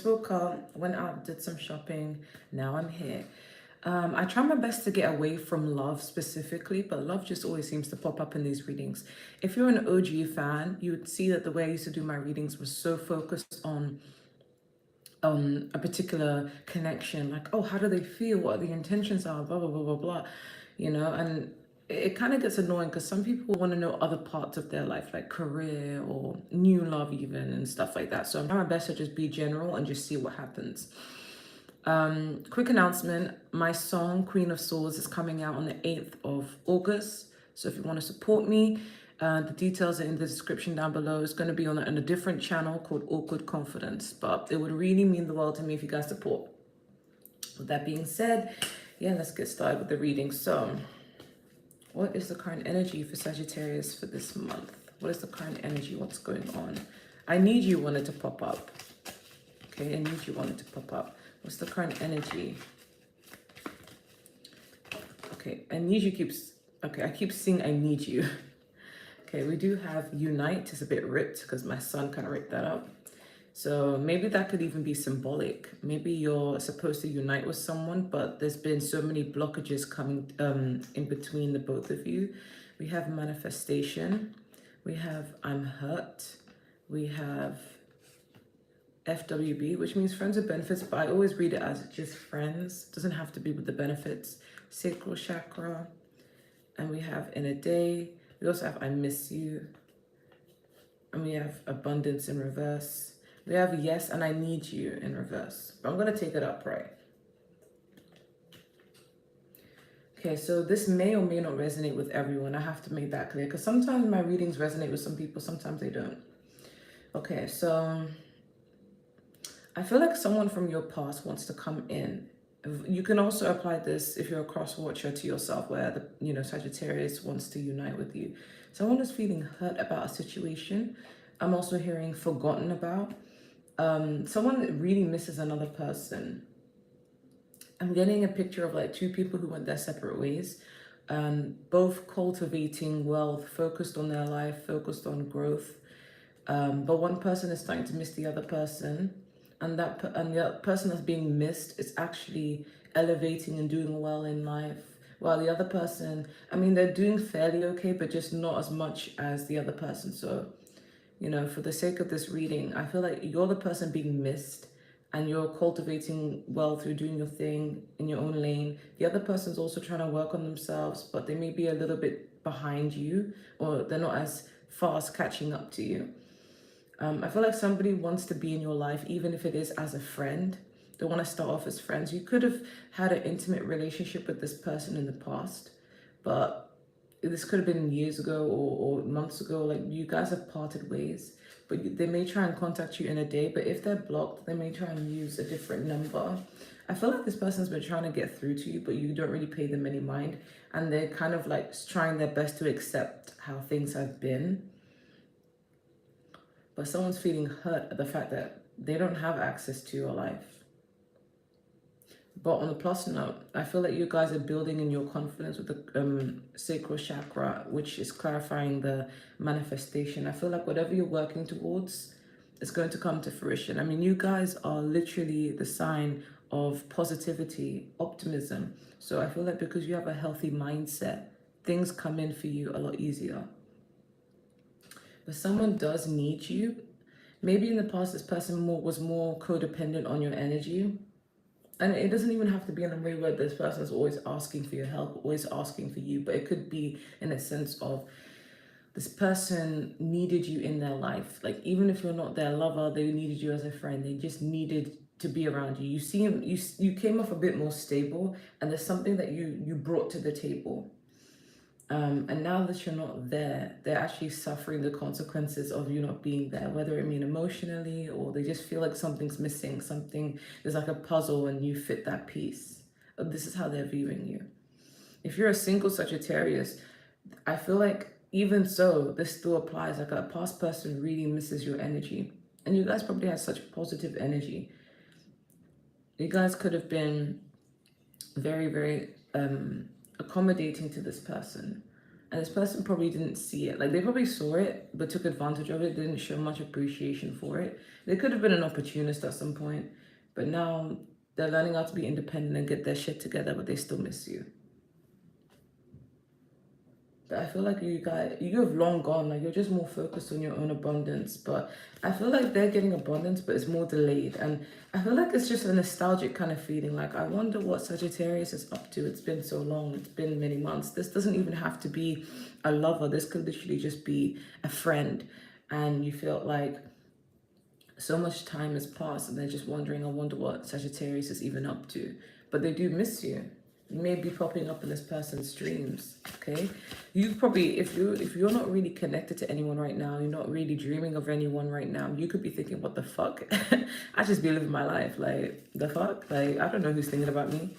Woke up, went out, did some shopping. Now I'm here. I try my best to get away from love specifically, but love just always seems to pop up in these readings. If you're an OG fan, you would see that the way I used to do my readings was so focused on a particular connection, like, oh, how do they feel? What the intentions are? Blah blah blah blah blah, and it kind of gets annoying because some people want to know other parts of their life, like career or new love, even and stuff like that. So I'm trying my best to just be general and just see what happens. Quick announcement, my song Queen of Swords is coming out on the 8th of August. So if you want to support me, the details are in the description down below. It's going to be on a different channel called Awkward Confidence, but it would really mean the world to me if you guys support. With that being said, yeah, let's get started with the reading. So what is the current energy for Sagittarius for this month? What is the current energy? What's going on? I need you wanted to pop up. Okay, I need you wanted to pop up. What's the current energy? Okay, I need you keeps... Okay, I keep seeing I need you. Okay, we do have unite. It's a bit ripped because my son kind of ripped that up. So maybe that could even be symbolic. Maybe you're supposed to unite with someone, but there's been so many blockages coming in between the both of you. We have manifestation. We have I'm hurt. We have FWB, which means friends with benefits, but I always read it as just friends. It doesn't have to be with the benefits. Sacral chakra. And we have in a day. We also have I miss you. And we have abundance in reverse. We have yes and I need you in reverse. But I'm going to take it upright. Okay, so this may or may not resonate with everyone. I have to make that clear because sometimes my readings resonate with some people, sometimes they don't. Okay, so I feel like someone from your past wants to come in. You can also apply this if you're a cross watcher to yourself, where the Sagittarius wants to unite with you. Someone is feeling hurt about a situation. I'm also hearing forgotten about. Someone that really misses another person. I'm getting a picture of like two people who went their separate ways, both cultivating wealth, focused on their life, focused on growth. But one person is starting to miss the other person, and the person that's being missed is actually elevating and doing well in life. While the other person, I mean, they're doing fairly okay, but just not as much as the other person. So, for the sake of this reading, I feel like you're the person being missed and you're cultivating wealth, you're doing your thing in your own lane. The other person's also trying to work on themselves, but they may be a little bit behind you, or they're not as fast catching up to you. I feel like somebody wants to be in your life, even if it is as a friend. They want to start off as friends. You could have had an intimate relationship with this person in the past, but this could have been years ago or months ago. Like, you guys have parted ways, but they may try and contact you in a day. But if they're blocked, they may try and use a different number. I feel like this person's been trying to get through to you, but you don't really pay them any mind. And they're kind of like trying their best to accept how things have been. But someone's feeling hurt at the fact that they don't have access to your life. But on the plus note, I feel like you guys are building in your confidence with the sacral chakra, which is clarifying the manifestation. I feel like whatever you're working towards is going to come to fruition. I mean, you guys are literally the sign of positivity, optimism. So I feel like because you have a healthy mindset, things come in for you a lot easier. But someone does need you. Maybe in the past, this person was more codependent on your energy. And it doesn't even have to be in a way where this person is always asking for your help, always asking for you. But it could be in a sense of this person needed you in their life. Like, even if you're not their lover, they needed you as a friend. They just needed to be around you. You came off a bit more stable, and there's something that you brought to the table. And now that you're not there, they're actually suffering the consequences of you not being there, whether it mean emotionally or they just feel like something's missing, there's like a puzzle and you fit that piece. This is how they're viewing you. If you're a single Sagittarius, I feel like even so, this still applies. Like, a past person really misses your energy. And you guys probably had such positive energy. You guys could have been very, very accommodating to this person. And this person probably didn't see it. Like they probably saw it, but took advantage of it, didn't show much appreciation for it. They could have been an opportunist at some point, but now they're learning how to be independent and get their shit together, but they still miss you. But I feel like you have long gone, like you're just more focused on your own abundance. But I feel like they're getting abundance, but it's more delayed. And I feel like it's just a nostalgic kind of feeling. Like, I wonder what Sagittarius is up to. It's been so long, it's been many months. This doesn't even have to be a lover. This could literally just be a friend. And you feel like so much time has passed and they're just wondering, I wonder what Sagittarius is even up to. But they do miss you. You may be popping up in this person's dreams, okay? You probably, if you're not really connected to anyone right now, you're not really dreaming of anyone right now, you could be thinking, what the fuck? I just be living my life, like, the fuck? Like, I don't know who's thinking about me.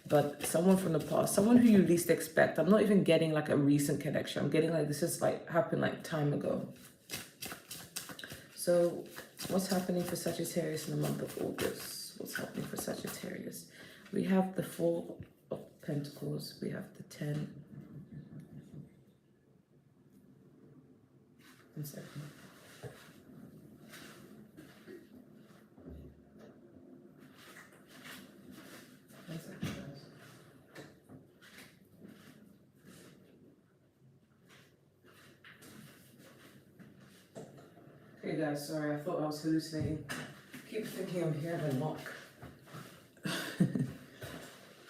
But someone from the past, someone who you least expect. I'm not even getting like a recent connection. I'm getting like, this is like happened like time ago. So what's happening for Sagittarius in the month of August? What's happening for Sagittarius? We have the Four of Pentacles. We have the 10. 1 second. Hey guys, sorry, I thought I was hallucinating. Keep thinking I'm hearing a knock.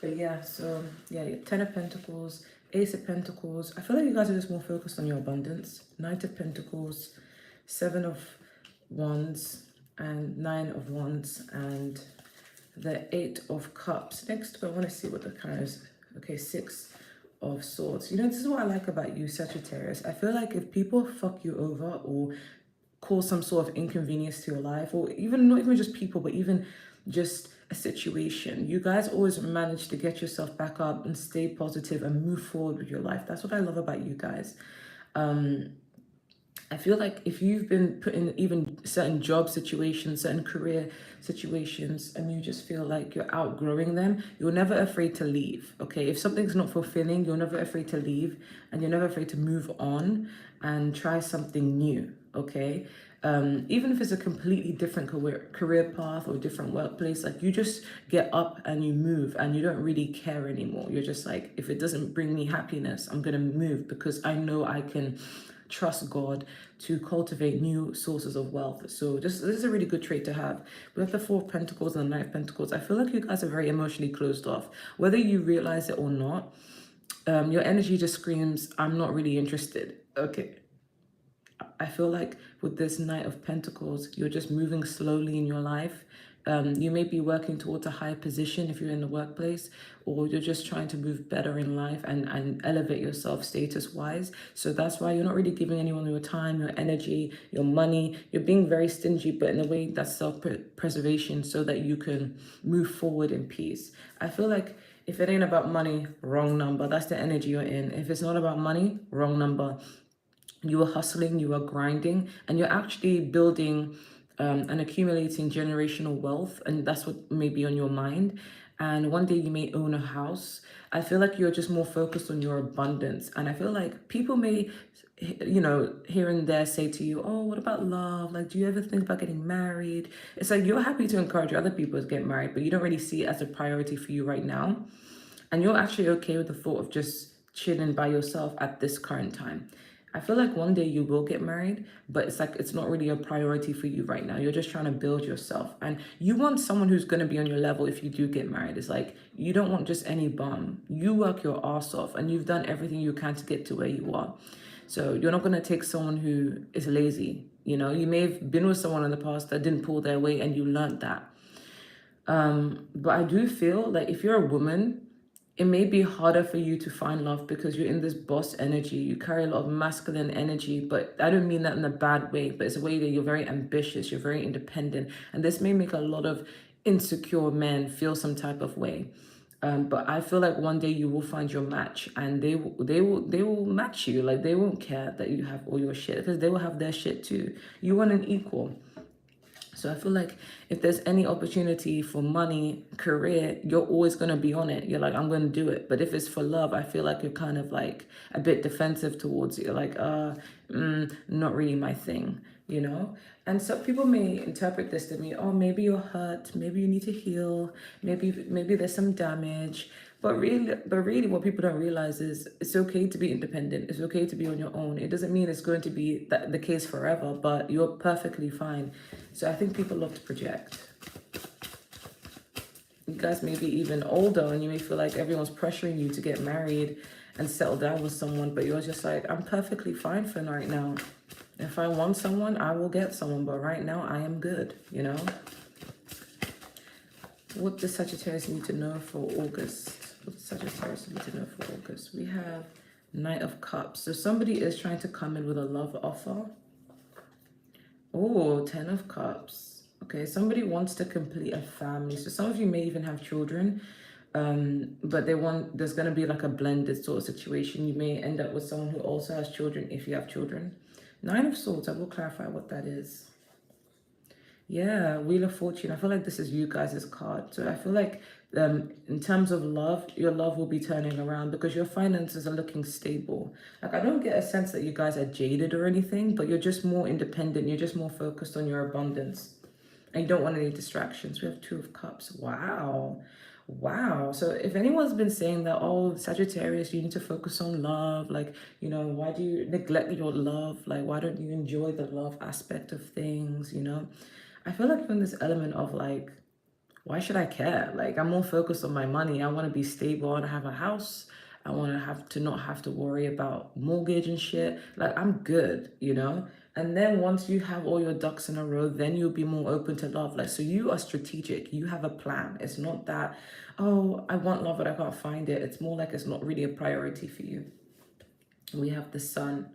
But yeah, so yeah, 10 of Pentacles, Ace of Pentacles. I feel like you guys are just more focused on your abundance. Knight of Pentacles, 7 of Wands, and 9 of Wands, and the 8 of Cups. Next, I want to see what the card is. Okay, 6 of Swords. You know, this is what I like about you, Sagittarius. I feel like if people fuck you over or cause some sort of inconvenience to your life, or even not even just people, but even just a situation, you guys always manage to get yourself back up and stay positive and move forward with your life. That's what I love about you guys. I feel like if you've been put in even certain job situations, certain career situations, and you just feel like you're outgrowing them, you're never afraid to leave, okay? If something's not fulfilling, you're never afraid to leave, and you're never afraid to move on and try something new, okay? Even if it's a completely different career path or different workplace, like you just get up and you move and you don't really care anymore. You're just like, if it doesn't bring me happiness, I'm gonna move because I know I can trust God to cultivate new sources of wealth. So this is a really good trait to have. We have the 4 of Pentacles and the 9 of Pentacles. I feel like you guys are very emotionally closed off. Whether you realize it or not, your energy just screams, I'm not really interested. Okay. I feel like with this Knight of Pentacles, you're just moving slowly in your life. You may be working towards a higher position if you're in the workplace, or you're just trying to move better in life and elevate yourself status-wise. So that's why you're not really giving anyone your time, your energy, your money. You're being very stingy, but in a way that's self-preservation so that you can move forward in peace. I feel like if it ain't about money, wrong number. That's the energy you're in. If it's not about money, wrong number. You are hustling, you are grinding, and you're actually building and accumulating generational wealth, and that's what may be on your mind. And one day you may own a house. I feel like you're just more focused on your abundance, and I feel like people may, you know, here and there say to you, oh, what about love? Like, do you ever think about getting married? It's like you're happy to encourage other people to get married, but you don't really see it as a priority for you right now. And you're actually okay with the thought of just chilling by yourself at this current time. I feel like one day you will get married, but it's like it's not really a priority for you right now. You're just trying to build yourself. And you want someone who's going to be on your level if you do get married. It's like you don't want just any bum. You work your ass off and you've done everything you can to get to where you are. So you're not going to take someone who is lazy. You know, you may have been with someone in the past that didn't pull their weight and you learned that. But I do feel like if you're a woman, it may be harder for you to find love because you're in this boss energy. You carry a lot of masculine energy, but I don't mean that in a bad way, but it's a way that you're very ambitious, you're very independent. And this may make a lot of insecure men feel some type of way. But I feel like one day you will find your match and they will match you. Like they won't care that you have all your shit because they will have their shit too. You want an equal. So I feel like if there's any opportunity for money, career, you're always going to be on it. You're like, I'm going to do it. But if it's for love, I feel like you're kind of like a bit defensive towards it. You're like, not really my thing, you know? And so people may interpret this to me, oh, maybe you're hurt, maybe you need to heal, maybe there's some damage. But really, what people don't realize is it's okay to be independent. It's okay to be on your own. It doesn't mean it's going to be the case forever, but you're perfectly fine. So I think people love to project. You guys may be even older and you may feel like everyone's pressuring you to get married and settle down with someone, but you're just like, I'm perfectly fine for right now. If I want someone, I will get someone, but right now I am good, you know? What does Sagittarius need to know for August? What does Sagittarius need to know for August? We have Knight of Cups. So somebody is trying to come in with a love offer. Oh, Ten of Cups. Okay, somebody wants to complete a family. So some of you may even have children, but there's going to be like a blended sort of situation. You may end up with someone who also has children if you have children. Nine of Swords, I will clarify what that is. Yeah, Wheel of Fortune. I feel like this is you guys' card. So I feel like in terms of love, your love will be turning around because your finances are looking stable. Like, I don't get a sense that you guys are jaded or anything, but you're just more independent. You're just more focused on your abundance. And you don't want any distractions. We have Two of Cups. Wow. Wow. So if anyone's been saying that, oh, Sagittarius, you need to focus on love, like, you know, why do you neglect your love? Like, why don't you enjoy the love aspect of things, you know? I feel like from this element of like, why should I care? Like, I'm more focused on my money. I want to be stable. I want to have a house. I want to not have to worry about mortgage and shit. Like, I'm good, you know? And then once you have all your ducks in a row, then you'll be more open to love. Like, so you are strategic. You have a plan. It's not that, oh, I want love, but I can't find it. It's more like it's not really a priority for you. We have the Sun.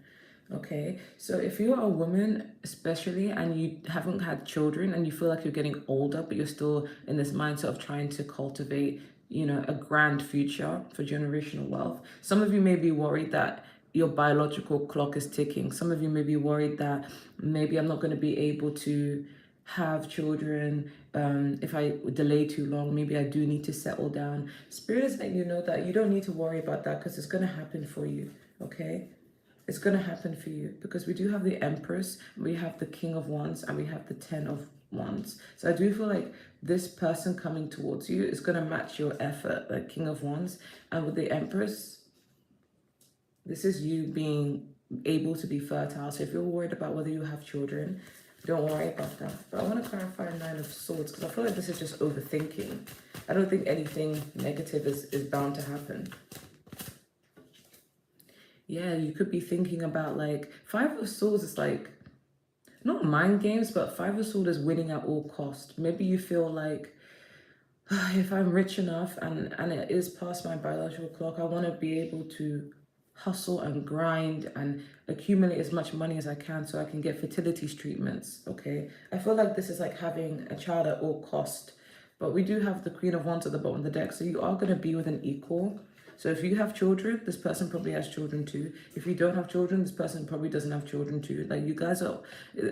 Okay, so if you're a woman, especially, and you haven't had children and you feel like you're getting older, but you're still in this mindset of trying to cultivate, you know, a grand future for generational wealth, some of you may be worried that your biological clock is ticking. Some of you may be worried that maybe I'm not going to be able to have children if I delay too long. Maybe I do need to settle down. Spirit is letting you know that you don't need to worry about that because it's going to happen for you, okay? It's going to happen for you because we do have the Empress, we have the King of Wands, and we have the Ten of Wands. So I do feel like this person coming towards you is going to match your effort, like King of Wands. And with the Empress, this is you being able to be fertile. So if you're worried about whether you have children, don't worry about that. But I want to clarify Nine of Swords because I feel like this is just overthinking. I don't think anything negative is bound to happen. Yeah, you could be thinking about like Five of Swords is like not mind games, but Five of Swords is winning at all cost. Maybe you feel like if I'm rich enough and it is past my biological clock, I want to be able to hustle and grind and accumulate as much money as I can so I can get fertility treatments. Okay, I feel like this is like having a child at all cost. But we do have the Queen of Wands at the bottom of the deck, so you are going to be with an equal. So if you have children, this person probably has children too. If you don't have children, this person probably doesn't have children too. Like, you guys are,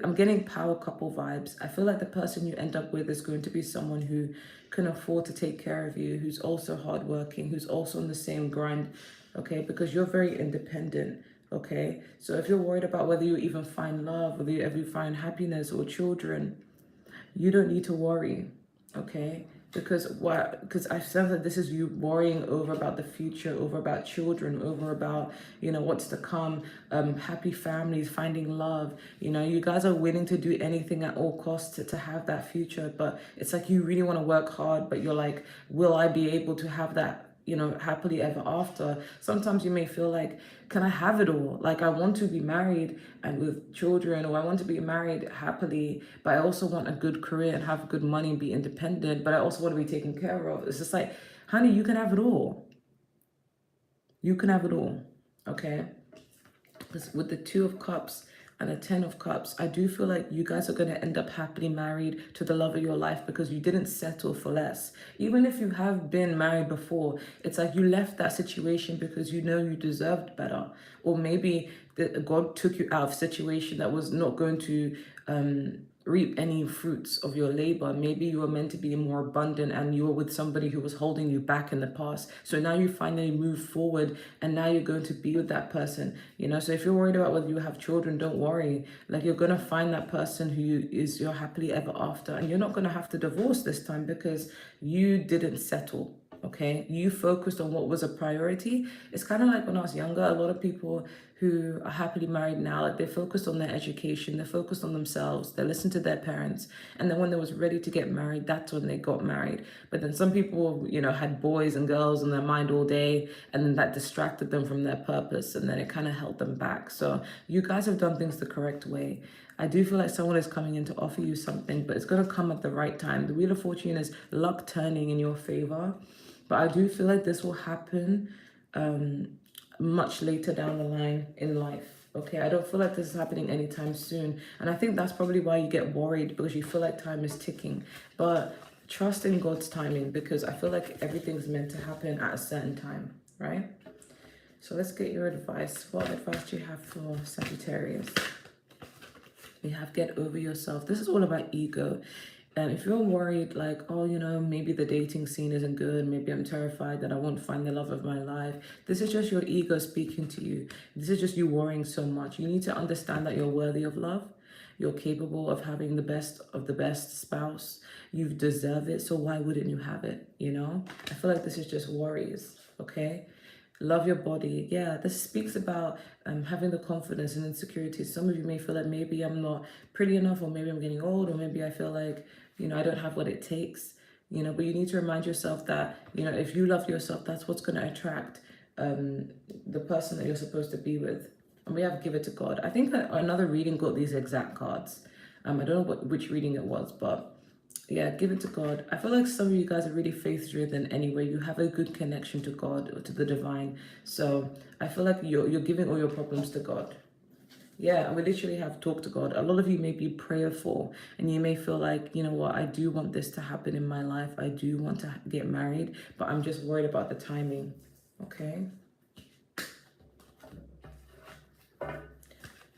I'm getting power couple vibes. I feel like the person you end up with is going to be someone who can afford to take care of you, who's also hardworking, who's also on the same grind, okay? Because you're very independent, okay? So if you're worried about whether you even find love, whether you ever find happiness or children, you don't need to worry, okay? Because I sense that this is you worrying over about the future, over about children, over about, you know, what's to come, happy families, finding love. You know, you guys are willing to do anything at all costs to have that future, but it's like you really want to work hard, but you're like, will I be able to have that, you know, happily ever after? Sometimes you may feel like, can I have it all? Like, I want to be married and with children, or I want to be married happily, but I also want a good career and have good money and be independent, but I also want to be taken care of. It's just like, honey, you can have it all. You can have it all, okay? Because with the Two of Cups and a Ten of Cups, I do feel like you guys are going to end up happily married to the love of your life because you didn't settle for less. Even if you have been married before, it's like you left that situation because you know you deserved better. Or maybe God took you out of a situation that was not going to reap any fruits of your labor. Maybe you were meant to be more abundant and you were with somebody who was holding you back in the past. So now you finally move forward and now you're going to be with that person, you know. So if you're worried about whether you have children, don't worry. Like, you're going to find that person who is your happily ever after, and you're not going to have to divorce this time because you didn't settle. Okay, you focused on what was a priority. It's kind of like when I was younger, a lot of people who are happily married now, like, they focused on their education, they focused on themselves, they listened to their parents, and then when they was ready to get married, that's when they got married. But then some people, you know, had boys and girls in their mind all day, and then that distracted them from their purpose, and then it kind of held them back. So you guys have done things the correct way. I do feel like someone is coming in to offer you something, but it's going to come at the right time. The Wheel of Fortune is luck turning in your favor, but I do feel like this will happen much later down the line in life. Okay, I don't feel like this is happening anytime soon. And I think that's probably why you get worried, because you feel like time is ticking. But trust in God's timing, because I feel like everything's meant to happen at a certain time, right? So let's get your advice. What advice do you have for Sagittarius? We have get over yourself. This is all about ego. And if you're worried, like, oh, you know, maybe the dating scene isn't good, maybe I'm terrified that I won't find the love of my life, this is just your ego speaking to you. This is just you worrying so much. You need to understand that you're worthy of love. You're capable of having the best of the best spouse. You deserve it, so why wouldn't you have it, you know? I feel like this is just worries, okay? Love your body. Yeah, this speaks about having the confidence and insecurity. Some of you may feel like maybe I'm not pretty enough, or maybe I'm getting old, or maybe I feel like, you know, I don't have what it takes, you know, but you need to remind yourself that, you know, if you love yourself, that's what's going to attract the person that you're supposed to be with. And we have give it to God. I think that another reading got these exact cards. I don't know which reading it was, but yeah, give it to God. I feel like some of you guys are really faith driven anyway. You have a good connection to God or to the divine. So I feel like you're giving all your problems to God. Yeah, we literally have talked to God. A lot of you may be prayerful and you may feel like, you know what, I do want this to happen in my life. I do want to get married, but I'm just worried about the timing. Okay.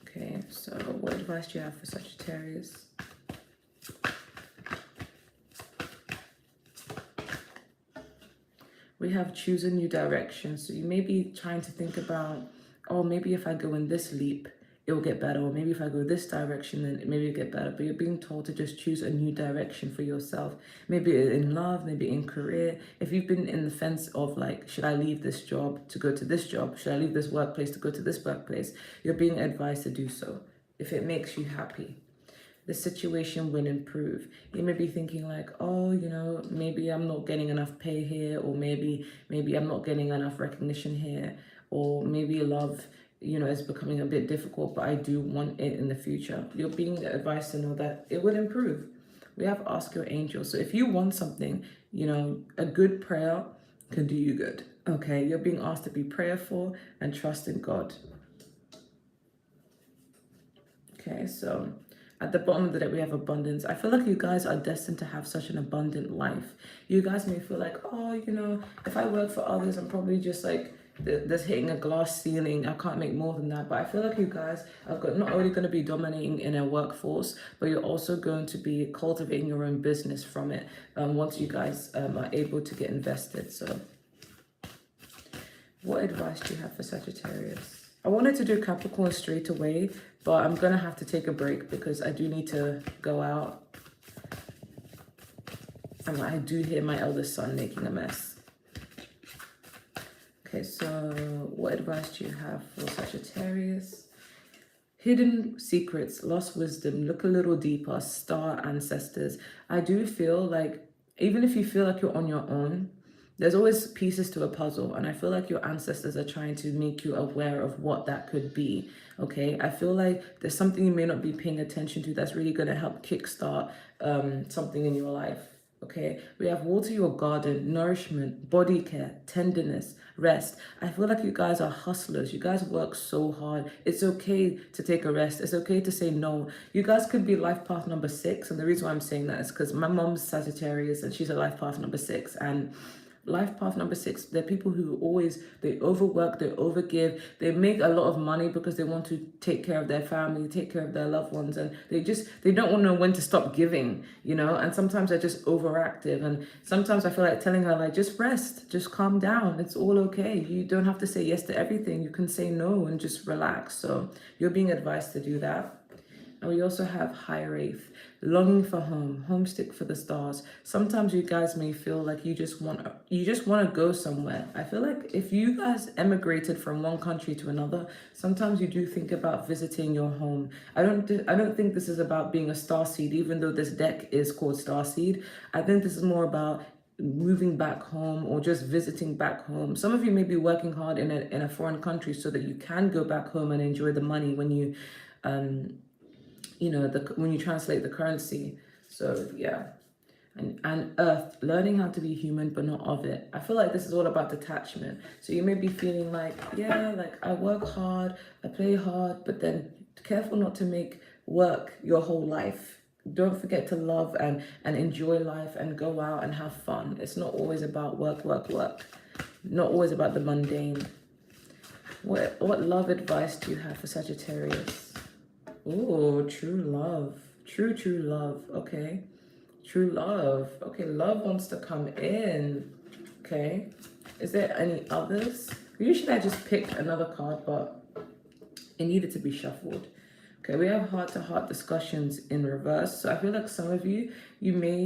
Okay, so what advice do you have for Sagittarius? We have choose a new direction. So you may be trying to think about, oh, maybe if I go in this leap, it will get better. Or maybe if I go this direction, then maybe it'll get better. But you're being told to just choose a new direction for yourself. Maybe in love, maybe in career. If you've been in the fence of like, should I leave this job to go to this job? Should I leave this workplace to go to this workplace? You're being advised to do so if it makes you happy. The situation will improve. You may be thinking like, oh, you know, maybe I'm not getting enough pay here, or maybe I'm not getting enough recognition here, or maybe love, you know, is becoming a bit difficult, but I do want it in the future. You're being advised to know that it will improve. We have ask your angel. So if you want something, you know, a good prayer can do you good. Okay, you're being asked to be prayerful and trust in God. Okay, so at the bottom of the deck, we have abundance. I feel like you guys are destined to have such an abundant life. You guys may feel like, oh, you know, if I work for others, I'm probably just like this hitting a glass ceiling. I can't make more than that. But I feel like you guys are not only going to be dominating in a workforce, but you're also going to be cultivating your own business from it once you guys are able to get invested. So what advice do you have for Sagittarius? I wanted to do Capricorn straight away, but I'm going to have to take a break because I do need to go out. And I do hear my eldest son making a mess. Okay, so what advice do you have for Sagittarius? Hidden secrets, lost wisdom, look a little deeper, star ancestors. I do feel like, even if you feel like you're on your own, there's always pieces to a puzzle, and I feel like your ancestors are trying to make you aware of what that could be, okay? I feel like there's something you may not be paying attention to that's really going to help kickstart something in your life, okay? We have water your garden, nourishment, body care, tenderness, rest. I feel like you guys are hustlers. You guys work so hard. It's okay to take a rest. It's okay to say no. You guys could be life path number 6, and the reason why I'm saying that is because my mom's Sagittarius, and she's a life path number 6, and life path number 6, they're people who always, they overwork, they overgive, they make a lot of money because they want to take care of their family, take care of their loved ones, and they don't want to know when to stop giving, you know. And sometimes they're just overactive, and sometimes I feel like telling her, like, just rest, just calm down, it's all okay, you don't have to say yes to everything, you can say no and just relax. So you're being advised to do that. And we also have High Wraith, longing for home, homesick for the stars. Sometimes you guys may feel like you just want to go somewhere. I feel like if you guys emigrated from one country to another, sometimes you do think about visiting your home. I don't think this is about being a starseed, even though this deck is called Starseed. I think this is more about moving back home or just visiting back home. Some of you may be working hard in a foreign country so that you can go back home and enjoy the money when you when you translate the currency. So yeah. And Earth, learning how to be human but not of it. I feel like this is all about detachment. So you may be feeling like, yeah, like I work hard, I play hard, but then careful not to make work your whole life. Don't forget to love and enjoy life and go out and have fun. It's not always about work. Not always about the mundane. What love advice do you have for Sagittarius? Oh, true love. True love. Okay. True love. Okay, love wants to come in. Okay. Is there any others? Usually I just picked another card, but it needed to be shuffled. Okay, we have heart-to-heart discussions in reverse. So I feel like some of you may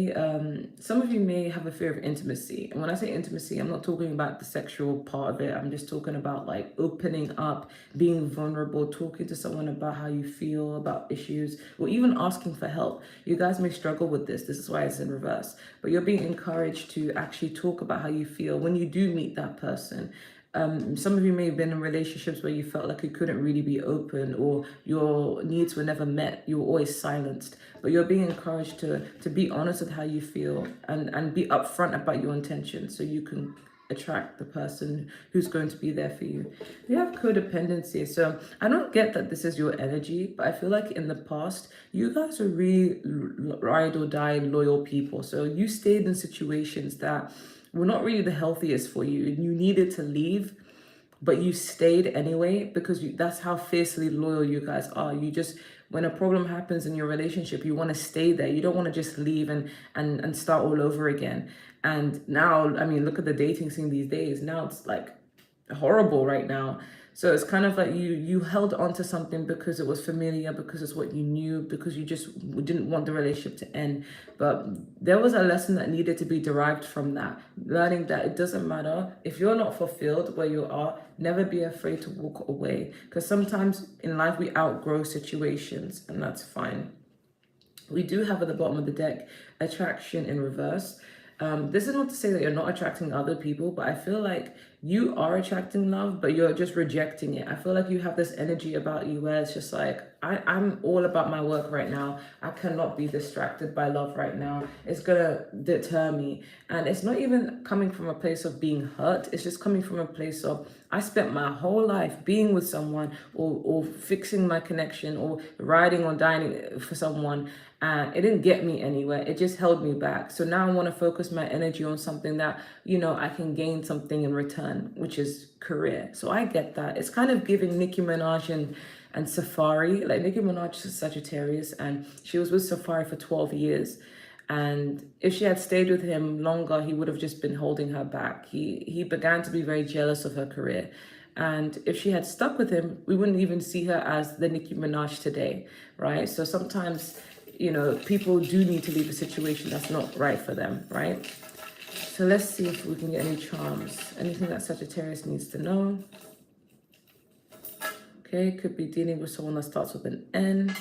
have a fear of intimacy. And when I say intimacy, I'm not talking about the sexual part of it. I'm just talking about like opening up, being vulnerable, talking to someone about how you feel, about issues, or even asking for help. You guys may struggle with this. This is why it's in reverse. But you're being encouraged to actually talk about how you feel when you do meet that person. Some of you may have been in relationships where you felt like you couldn't really be open, or your needs were never met. You were always silenced. But you're being encouraged to be honest with how you feel and be upfront about your intentions so you can attract the person who's going to be there for you. You have codependency. So I don't get that this is your energy, but I feel like in the past, you guys are really ride or die loyal people. So you stayed in situations that were not really the healthiest for you, and you needed to leave, but you stayed anyway because that's how fiercely loyal you guys are. You just, when a problem happens in your relationship, you want to stay there. You don't want to just leave and start all over again. And now, I mean, look at the dating scene these days. Now it's like horrible right now. So it's kind of like you held on to something because it was familiar, because it's what you knew, because you just didn't want the relationship to end. But there was a lesson that needed to be derived from that. Learning that it doesn't matter. If you're not fulfilled where you are, never be afraid to walk away. Because sometimes in life we outgrow situations, and that's fine. We do have at the bottom of the deck, attraction in reverse. This is not to say that you're not attracting other people, but I feel like you are attracting love, but you're just rejecting it. I feel like you have this energy about you where it's just like, I'm all about my work right now. I cannot be distracted by love right now. It's gonna deter me. And it's not even coming from a place of being hurt. It's just coming from a place of, I spent my whole life being with someone or fixing my connection or riding or dining for someone, and it didn't get me anywhere. It just held me back. So now I want to focus my energy on something that, you know, I can gain something in return, which is career. So I get that. It's kind of giving Nicki Minaj and Safari. Like, Nicki Minaj is Sagittarius, and she was with Safari for 12 years. And if she had stayed with him longer, he would have just been holding her back. He began to be very jealous of her career. And if she had stuck with him, we wouldn't even see her as the Nicki Minaj today, right? So sometimes, you know, people do need to leave a situation that's not right for them, right? So let's see if we can get any charms. Anything that Sagittarius needs to know. Okay, could be dealing with someone that starts with an N.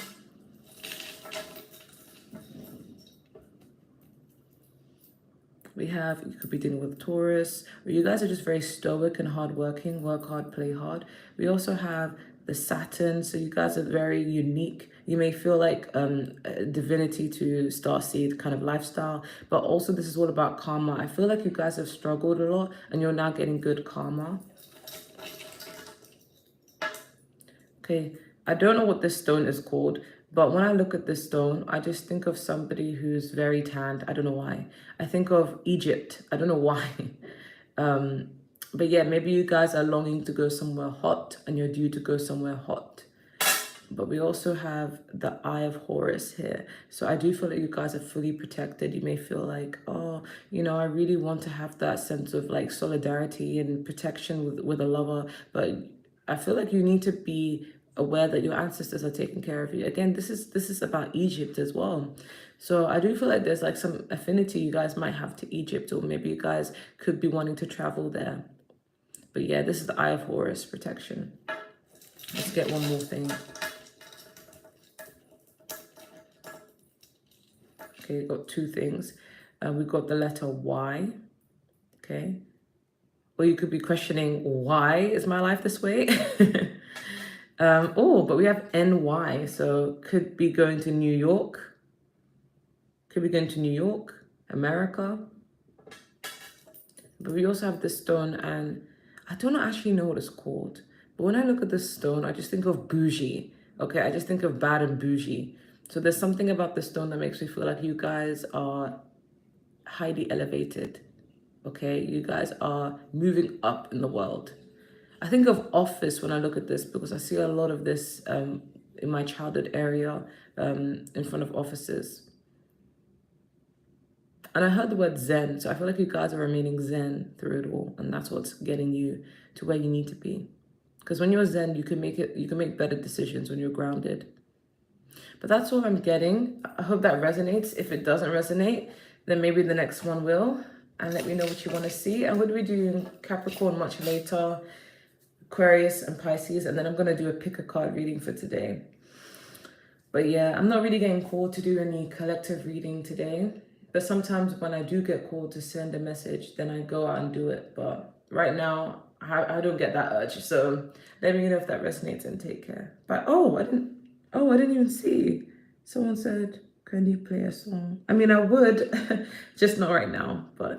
We have, you could be dealing with Taurus, or you guys are just very stoic and hardworking, work hard, play hard. We also have the Saturn, so you guys are very unique. You may feel like a divinity to starseed kind of lifestyle, but also this is all about karma. I feel like you guys have struggled a lot and you're now getting good karma. Okay, I don't know what this stone is called, but when I look at this stone, I just think of somebody who's very tanned. I don't know why. I think of Egypt. I don't know why. But yeah, maybe you guys are longing to go somewhere hot and you're due to go somewhere hot. But we also have the Eye of Horus here. So I do feel like you guys are fully protected. You may feel like, oh, I really want to have that sense of like solidarity and protection with a lover. But I feel like you need to be aware that your ancestors are taking care of you. Again, this is about Egypt as well. So I do feel like there's like some affinity you guys might have to Egypt, or maybe you guys could be wanting to travel there. But yeah, this is the Eye of Horus protection. Let's get one more thing. Okay, we've got two things. We've got the letter Y, okay? Or you could be questioning, why is my life this way? But we have NY, so could be going to New York. Could be going to New York, America. But we also have this stone, and I don't actually know what it's called. But when I look at this stone, I just think of bougie. Okay, I just think of bad and bougie. So there's something about this stone that makes me feel like you guys are highly elevated. Okay, you guys are moving up in the world. I think of office when I look at this because I see a lot of this in my childhood area in front of offices. And I heard the word Zen, so I feel like you guys are remaining Zen through it all, and that's what's getting you to where you need to be. Because when you're Zen, you can make better decisions when you're grounded. But that's all I'm getting. I hope that resonates. If it doesn't resonate, then maybe the next one will. And let me know what you want to see. I'm going to be doing Capricorn much later, Aquarius and Pisces, and then I'm going to do a pick a card reading for today. But yeah, I'm not really getting called to do any collective reading today. But sometimes when I do get called to send a message, then I go out and do it. But right now, I don't get that urge. So let me know if that resonates, and take care. But I didn't even see. Someone said, can you play a song? I mean, I would, just not right now, but